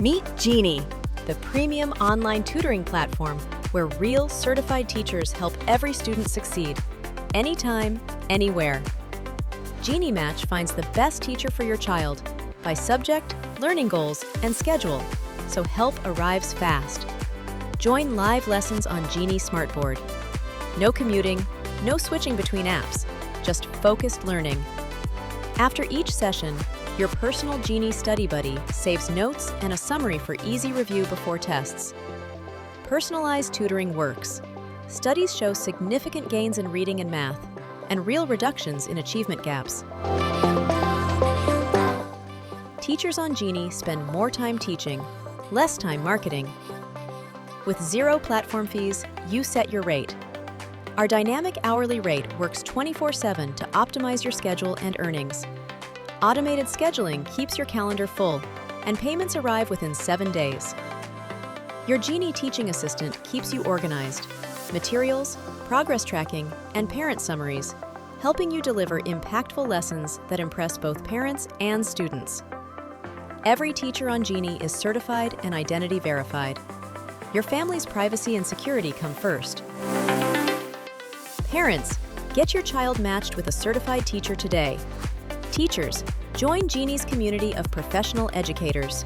Meet Genie, the premium online tutoring platform where real certified teachers help every student succeed, anytime, anywhere. Genie Match finds the best teacher for your child by subject, learning goals, and schedule, so help arrives fast. Join live lessons on Genie Smartboard. No commuting, no switching between apps, just focused learning. After each session, your personal Genie study buddy saves notes and a summary for easy review before tests. Personalized tutoring works. Studies show significant gains in reading and math, and real reductions in achievement gaps. Teachers on Genie spend more time teaching, less time marketing. With zero platform fees, you set your rate. Our dynamic hourly rate works 24/7 to optimize your schedule and earnings. Automated scheduling keeps your calendar full, and payments arrive within 7 days. Your Genie teaching assistant keeps you organized, materials, progress tracking, and parent summaries, helping you deliver impactful lessons that impress both parents and students. Every teacher on Genie is certified and identity verified. Your family's privacy and security come first. Parents, get your child matched with a certified teacher today. Teachers, join Genie's community of professional educators.